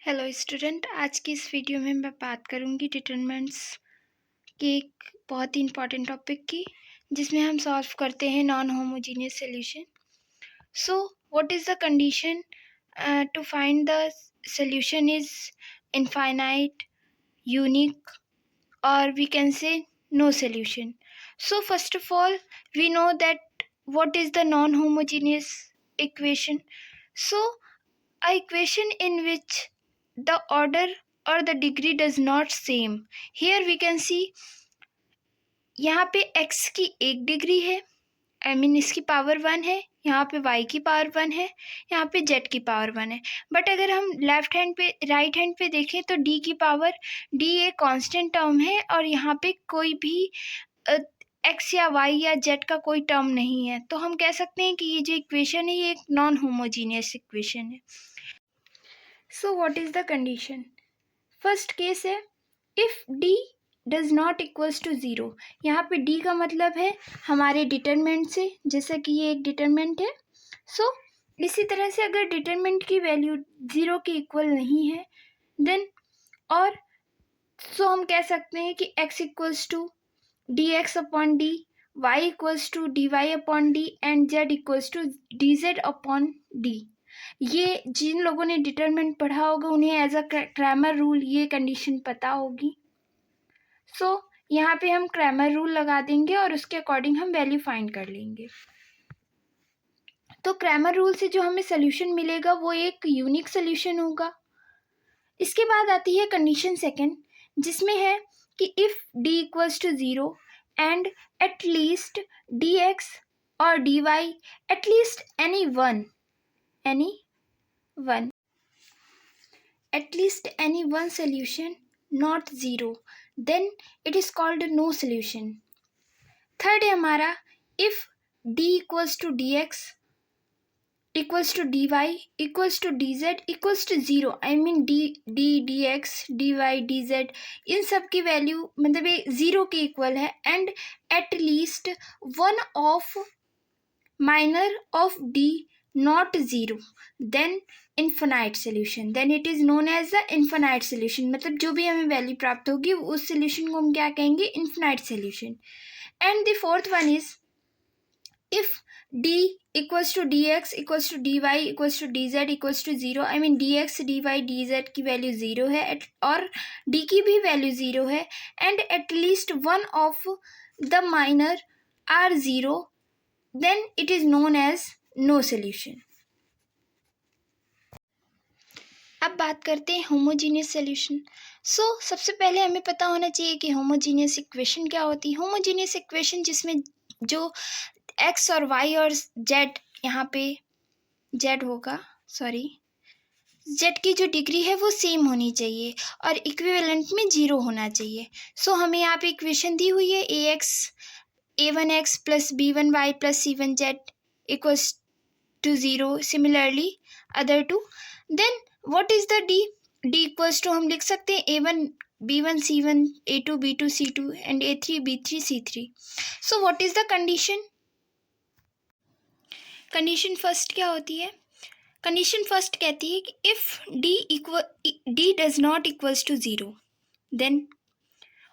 Hello student, आज की इस वीडियो में मैं बात करूंगी डिटरमिनेंट्स के एक बहुत ही इम्पॉर्टेंट टॉपिक की, जिसमें हम सॉल्व करते हैं non homogeneous solution. So what is the condition to find the solution is infinite, unique, or we can say no solution. So first of all, we know that what is the non-homogeneous equation. So a equation in which the order or the degree does not same. Here we can see यहाँ पे x की 1 degree है, इसकी power 1 है, यहाँ पे y की power 1 है, यहाँ पे z की पावर 1 है। बट अगर हम राइट हैंड पे देखें तो d की पावर d एक कांस्टेंट टर्म है और यहाँ पे कोई भी x या y या z का कोई टर्म नहीं है, तो हम कह सकते हैं कि ये जो इक्वेशन है ये एक नॉन होमोजीनियस इक्वेशन है। So what is the condition? First case है if d does not equals to zero. यहाँ पे d का मतलब है हमारे डिटरमिनेंट से, जैसा कि ये एक डिटरमिनेंट है। सो इसी तरह से अगर डिटरमिनेंट की वैल्यू 0 के इक्वल नहीं है देन और सो हम कह सकते हैं कि x equals to D X upon D, Y equals to D Y upon D and z equals to D Z upon D. ये जिन लोगों ने डिटरमिनेंट पढ़ा होगा उन्हें एज अ क्रैमर रूल ये कंडीशन पता होगी। सो यहाँ पे हम क्रैमर रूल लगा देंगे और उसके अकॉर्डिंग हम वैल्यू फाइंड कर लेंगे। तो क्रैमर रूल से जो हमें सोल्यूशन मिलेगा वो एक यूनिक सोल्यूशन होगा। इसके बाद आती है कंडीशन सेकंड, जिसमें है कि if d equals to zero and at least d x और d y at least any one at least any one solution not zero, then it is called no solution. Third है हमारा if d equals to dx equals to dy equals to dz equals to zero, dx dy dz इन सब की value मतलब ये zero के equal है and at least one of minor of d not zero, then infinite solution, then it is known as the infinite solution। मतलब जो भी हमें वैल्यू प्राप्त होगी उस सोल्यूशन को हम क्या कहेंगे? Infinite solution. And the fourth one is if d equals to D X equals to D Y equals to D Z equals to zero, D X D Y D Z की value zero है और d की भी value zero है and at least one of the minor are zero, then it is known as no solution. अब बात करते हैं होमोजीनियस सोल्यूशन। सो सबसे पहले हमें पता होना चाहिए कि होमोजीनियस इक्वेशन क्या होती है। होमोजीनियस इक्वेशन जिसमें जो x और y और z, यहाँ पे z होगा, z की जो डिग्री है वो सेम होनी चाहिए और इक्विवेलेंट में 0 होना चाहिए। सो हमें यहाँ पे इक्वेशन दी हुई है a1x plus b1y plus c1z equals to 0, similarly other two, then what is the d equals to हम लिख सकते हैं a1 b1 c1 a2 b2 c2 and a3 b3 c3। so what is the condition? Condition first क्या होती है? Condition first कहती है कि if d does not equals to zero then,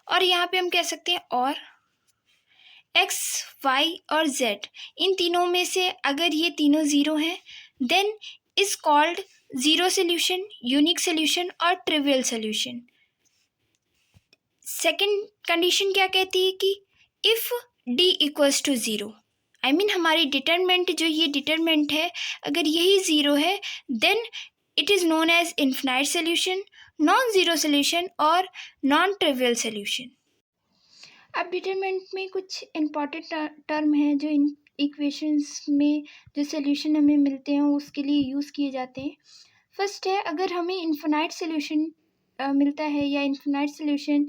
और यहाँ पे हम कह सकते हैं और x y और z इन तीनों में से अगर ये तीनों ज़ीरो हैं then is called zero solution, unique solution और ट्रिवियल सोल्यूशन। सेकंड कंडीशन क्या कहती है कि if d equals to zero, हमारी डिटरमिनेंट जो ये डिटरमिनेंट है अगर यही ज़ीरो है then it is known as infinite solution, non zero solution और नॉन ट्रिवियल सोल्यूशन। अब डिटरमिनेंट में कुछ इम्पॉर्टेंट टर्म हैं जो इन इक्वेशंस में जो सोल्यूशन हमें मिलते हैं उसके लिए यूज़ किए जाते हैं। फर्स्ट है अगर हमें इन्फिनाइट सोल्यूशन मिलता है या इन्फिनाइट सोल्यूशन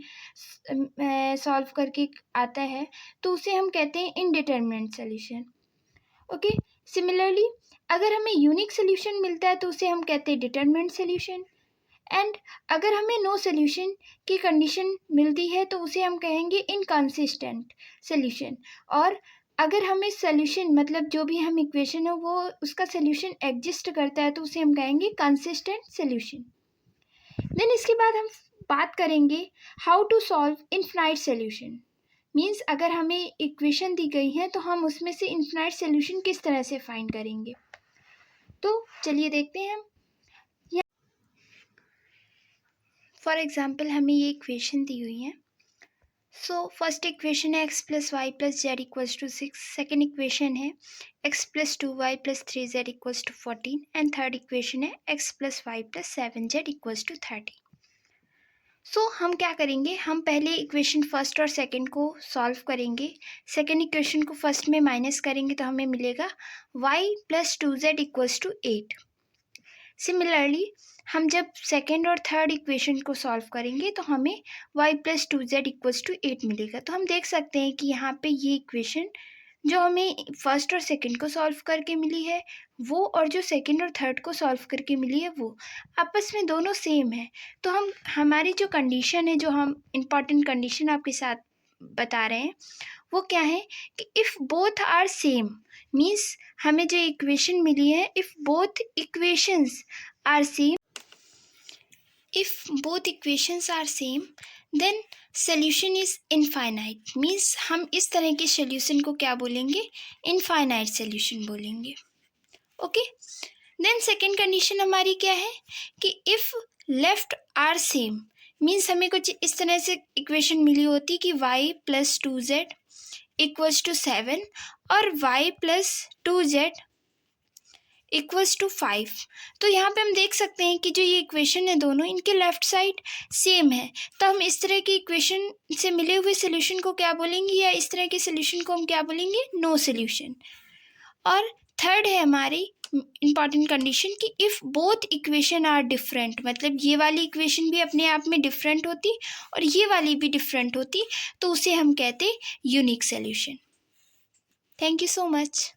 सॉल्व करके आता है तो उसे हम कहते हैं इनडिटरमिनेट सोल्यूशन। ओके, सिमिलरली अगर हमें यूनिक सोल्यूशन मिलता है तो उसे हम कहते हैं डिटरमिनेट सोल्यूशन एंड अगर हमें नो सोल्यूशन की कंडीशन मिलती है तो उसे हम कहेंगे इनकंसिस्टेंट सोल्यूशन। और अगर हमें सोल्यूशन मतलब जो भी हम इक्वेशन है वो उसका सोल्यूशन एग्जिस्ट करता है तो उसे हम कहेंगे कंसिस्टेंट सोल्यूशन। देन इसके बाद हम बात करेंगे how to solve infinite solution. Means अगर हमें इक्वेशन दी गई है तो हम उसमें से इनफाइनाइट सोल्यूशन किस तरह से फाइंड करेंगे। तो चलिए देखते हैं हम। फॉर एग्जाम्पल हमें ये इक्वेशन दी हुई है। सो फर्स्ट इक्वेशन है x plus y plus z equals to 6। Second equation है x plus 2y plus 3z equals to 14 and third equation है x plus y plus 7z equals to 30। So हम क्या करेंगे, हम पहले इक्वेशन फर्स्ट और second को सॉल्व करेंगे। सेकंड इक्वेशन को फर्स्ट में माइनस करेंगे तो हमें मिलेगा y plus 2z equals to 8। Similarly हम जब सेकेंड और थर्ड इक्वेशन को सॉल्व करेंगे तो हमें y plus 2z equals to 8 मिलेगा। तो हम देख सकते हैं कि यहाँ पे ये इक्वेशन जो हमें फर्स्ट और सेकंड को सॉल्व करके मिली है वो, और जो सेकंड और थर्ड को सॉल्व करके मिली है वो, आपस में दोनों सेम है। तो हमारी जो कंडीशन है, जो हम इम्पॉर्टेंट कंडीशन आपके साथ बता रहे हैं वो क्या है कि if both are same, means हमें जो इक्वेशन मिली है, if both equations are same, if both equations are same then solution is infinite। Means हम इस तरह के सोल्यूशन को क्या बोलेंगे, इनफाइनाइट सोल्यूशन बोलेंगे। ओके, देन सेकेंड कंडीशन हमारी क्या है कि if left are same, means हमें कुछ इस तरह से इक्वेशन मिली होती कि y plus 2z equals to 7 और y plus 2z equals to 5। तो यहाँ पे हम देख सकते हैं कि जो ये इक्वेशन है दोनों, इनके लेफ्ट साइड सेम है। तो हम इस तरह की इक्वेशन से मिले हुए सोल्यूशन को क्या बोलेंगे, या इस तरह के सोल्यूशन को हम क्या बोलेंगे, नो सोल्यूशन। और थर्ड है हमारी इंपॉर्टेंट कंडीशन कि if both equation are different, मतलब ये वाली इक्वेशन भी अपने आप में डिफरेंट होती और ये वाली भी डिफरेंट होती, तो उसे हम कहते unique solution. Thank you so much.